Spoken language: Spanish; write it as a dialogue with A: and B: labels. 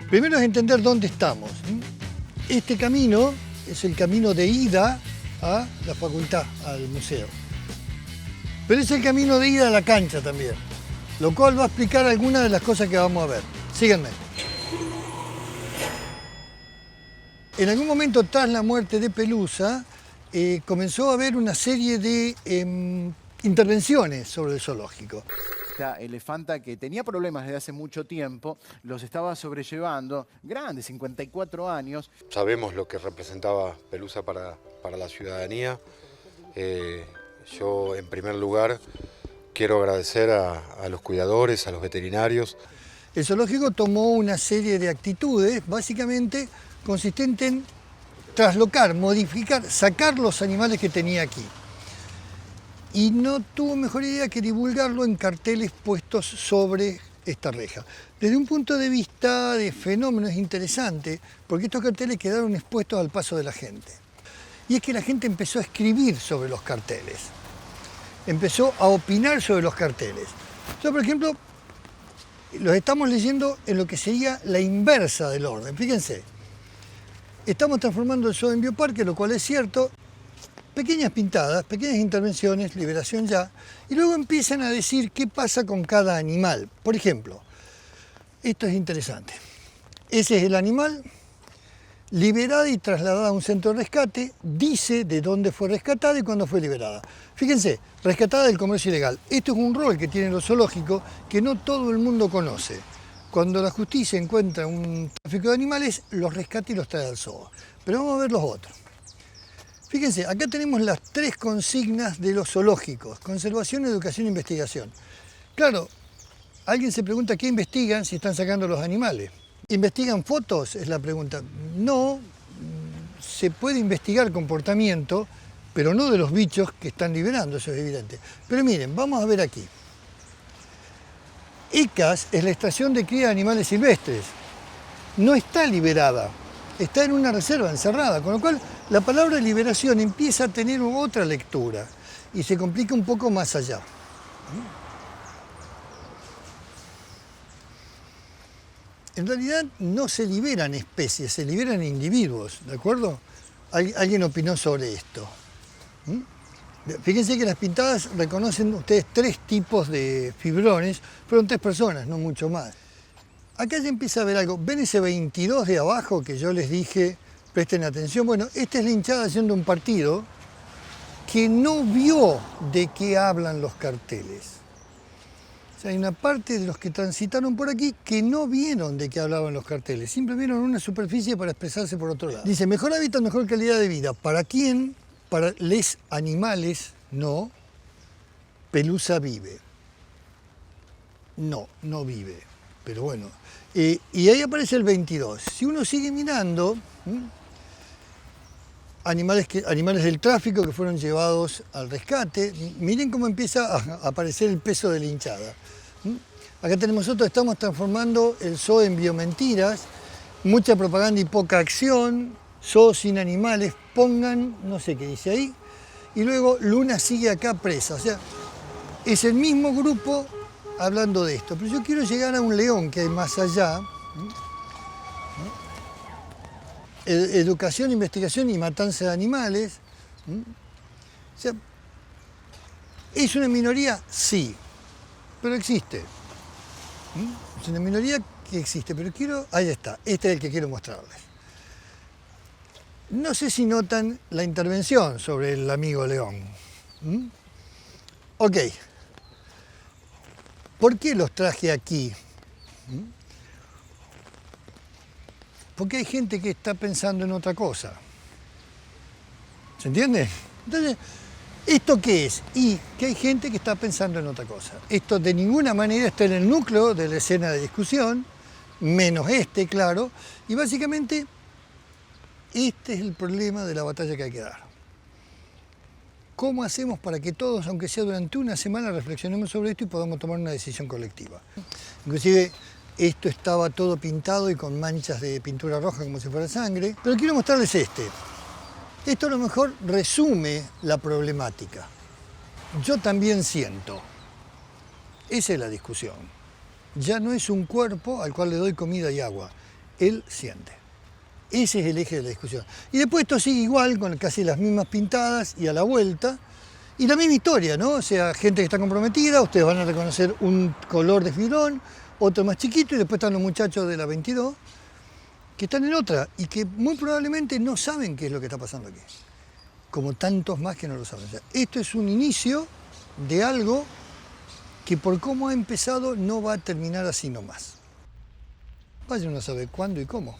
A: Primero es entender dónde estamos. Este camino es el camino de ida a la facultad, al museo. Pero es el camino de ida a la cancha también, lo cual va a explicar algunas de las cosas que vamos a ver. Síganme. En algún momento, tras la muerte de Pelusa, comenzó a haber una serie de intervenciones sobre el zoológico.
B: Esta elefanta que tenía problemas desde hace mucho tiempo, los estaba sobrellevando, grande, 54 años.
C: Sabemos lo que representaba Pelusa para la ciudadanía. Yo, en primer lugar, quiero agradecer a los cuidadores, a los veterinarios.
A: El zoológico tomó una serie de actitudes, básicamente consistentes en traslocar, modificar, sacar los animales que tenía aquí. Y no tuvo mejor idea que divulgarlo en carteles puestos sobre esta reja. Desde un punto de vista de fenómeno es interesante, porque estos carteles quedaron expuestos al paso de la gente. Y es que la gente empezó a escribir sobre los carteles, empezó a opinar sobre los carteles. Yo, por ejemplo, los estamos leyendo en lo que sería la inversa del orden. Fíjense, estamos transformando el zoo en bioparque, lo cual es cierto. Pequeñas pintadas, pequeñas intervenciones, liberación ya, y luego empiezan a decir qué pasa con cada animal. Por ejemplo, esto es interesante. Ese es el animal, liberada y trasladada a un centro de rescate, dice de dónde fue rescatada y cuándo fue liberada. Fíjense, rescatada del comercio ilegal. Esto es un rol que tienen los zoológicos que no todo el mundo conoce. Cuando la justicia encuentra un tráfico de animales, los rescata y los trae al zoo. Pero vamos a ver los otros. Fíjense, acá tenemos las 3 consignas de los zoológicos: conservación, educación e investigación. Claro, alguien se pregunta qué investigan si están sacando los animales. ¿Investigan fotos? Es la pregunta. No, se puede investigar comportamiento, pero no de los bichos que están liberando, eso es evidente. Pero miren, vamos a ver aquí. ECAS es la estación de cría de animales silvestres. No está liberada, está en una reserva encerrada, con lo cual la palabra liberación empieza a tener otra lectura y se complica un poco más allá. En realidad no se liberan especies, se liberan individuos, ¿de acuerdo? Alguien opinó sobre esto. Fíjense que las pintadas reconocen ustedes 3 tipos de fibrones, fueron 3 personas, no mucho más. Acá ya empieza a ver algo. ¿Ven ese 22 de abajo que yo les dije, presten atención? Bueno, esta es la hinchada haciendo un partido que no vio de qué hablan los carteles. O sea, hay una parte de los que transitaron por aquí que no vieron de qué hablaban los carteles, siempre vieron una superficie para expresarse por otro lado. Dice, mejor hábitat, mejor calidad de vida. ¿Para quién? Para les animales, no. Pelusa vive. No, no vive. Pero bueno, y ahí aparece el 22. Si uno sigue mirando, animales del tráfico que fueron llevados al rescate, miren cómo empieza a aparecer el peso de la hinchada. Acá tenemos otro, estamos transformando el zoo en biomentiras, mucha propaganda y poca acción, zoo sin animales, pongan, no sé qué dice ahí, y luego Luna sigue acá presa. O sea, es el mismo grupo hablando de esto, pero yo quiero llegar a un león que hay más allá. Educación, investigación y matanza de animales. O sea, ¿es una minoría? Sí, pero existe. Es una minoría que existe, pero ahí está, este es el que quiero mostrarles. No sé si notan la intervención sobre el amigo león. Ok. ¿Por qué los traje aquí? Porque hay gente que está pensando en otra cosa. ¿Se entiende? Entonces, ¿esto qué es? Y que hay gente que está pensando en otra cosa. Esto de ninguna manera está en el núcleo de la escena de discusión, menos claro, y básicamente este es el problema de la batalla que hay que dar. ¿Cómo hacemos para que todos, aunque sea durante una semana, reflexionemos sobre esto y podamos tomar una decisión colectiva? Inclusive, esto estaba todo pintado y con manchas de pintura roja como si fuera sangre. Pero quiero mostrarles este. Esto a lo mejor resume la problemática. Yo también siento. Esa es la discusión. Ya no es un cuerpo al cual le doy comida y agua. él siente. Ese es el eje de la discusión. Y después esto sigue igual, con casi las mismas pintadas y a la vuelta. Y la misma historia, ¿no? O sea, gente que está comprometida, ustedes van a reconocer un color de fibrón, otro más chiquito, y después están los muchachos de la 22, que están en otra, y que muy probablemente no saben qué es lo que está pasando aquí. Como tantos más que no lo saben. O sea, esto es un inicio de algo que por cómo ha empezado no va a terminar así nomás. Vaya uno a saber cuándo y cómo.